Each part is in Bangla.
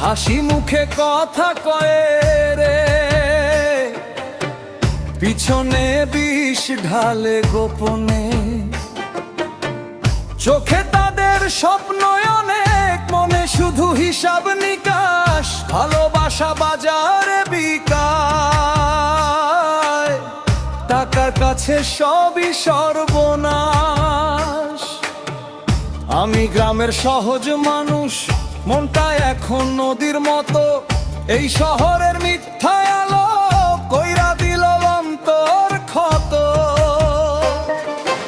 হাসি মুখে কথা কয়ে রে, পিছনে বিষ ঢালে গোপনে। চোখে তাদের স্বপ্ন অনেক, মনে শুধু হিসাব নিকাশ। ভালোবাসা বাজারে বিকায়, টাকার কাছে সবই সর্বনাশ। আমি গ্রামের সহজ মানুষ, মনটা এখন নদীর মতো। এই শহরের মিথ্যা আলো কইরা দিল অন্তর ক্ষত।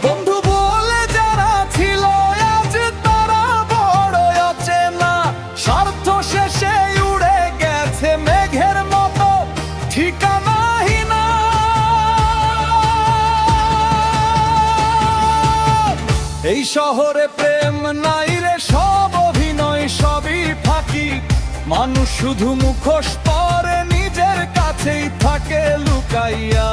বন্ধু বলে যারা ছিল আজ তারা বড় অচেনা। স্বার্থ শেষে উড়ে গেছে মেঘের মতো, ঠিকানাহীনা। এই শহরে প্রেম নাই রে, সব অভিনয় সবই ফাঁকি। মানুষ শুধু মুখোশ পরে, নিজের কাছেই থাকে লুকাইয়া।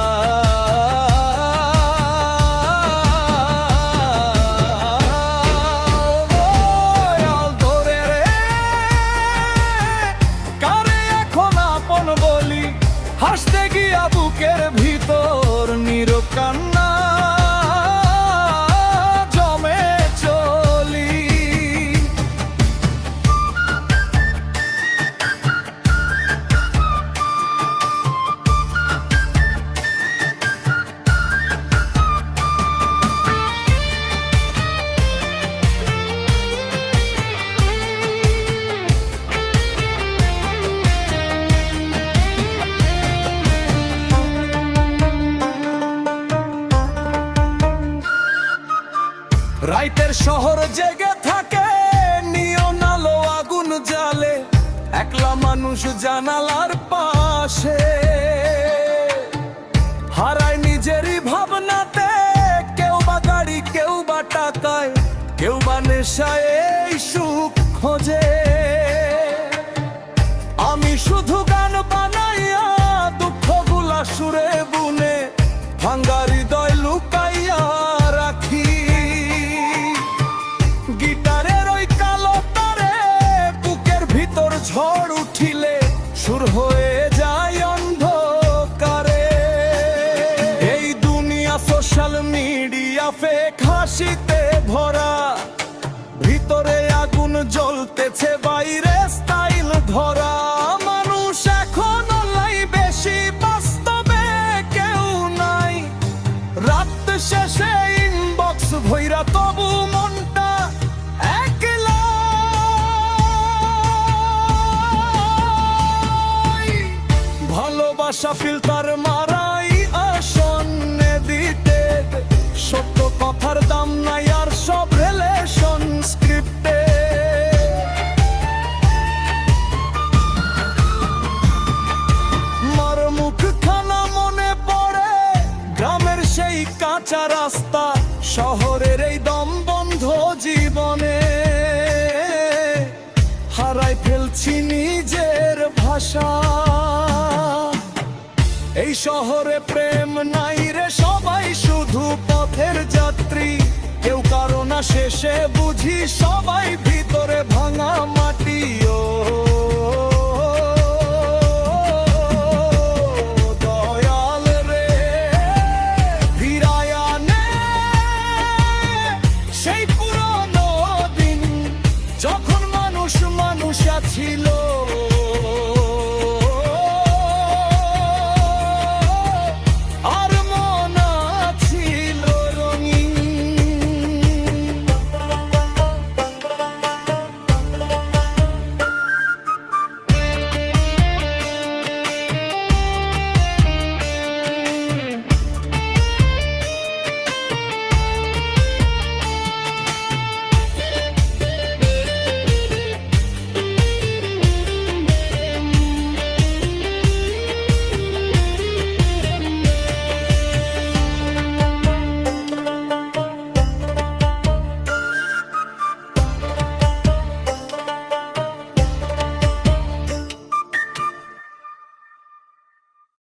কারে এখন আপন বলি, হাসতে গিয়া বুকের ভিতর নীরব কান্না জমে চলি। রাইতের শহর জেগে থাকে, নিয়ন আলো আগুন জ্বালে। একলা মানুষ জানালার পাশে, হারায় নিজেরই ভাবনাতে। কেউ বা গাড়ি, কেউ বা টাকায়, কেউ বা নেশায় এই সুখ খোঁজে। আমি শুধু গান বানাইয়া দুঃখগুলা সুরে বুনে, ভাঙ্গা হৃদয় লুকাইয়া রাখি। গিটারের ওই কালো তারে বুকের ভিতর ঝড় উঠিলে সুর হয়ে যায় অন্ধকারে। এই দুনিয়া সোশ্যাল মিডিয়া ফেক হাসিতে ভরা, ভিতরে আগুন জ্বলতেছে বাইরে স্টাইল ধরা। মানুষ এখন লাই বেশি, বাস্তবে কেউ নাই। রাত শেষে ইনবক্স ভইরা তবু মনটা একলা। ভালোবাসা ফিল্টার মারাই আসনে দিতে, সত্য কথার দাম নাই আর সব রিলেশন স্ক্রিপ্টে। মার মুখ খানা মনে পড়ে, গ্রামের সেই কাঁচা রাস্তা। শহরের এই দম বন্ধ জীবনে, হারাই ফেলছি নিজের ভাষা। এই শহরে প্রেম নাই রে, সবাই শুধু পথের যাত্রী। কেউ কারো না শেষে বুঝি, সবাই ভিতরে ভাঙা মাটি। ও দয়াল রে, ফিরায়া নে সেই পুরনো দিন, যখন মানুষ মানুষ ছিল।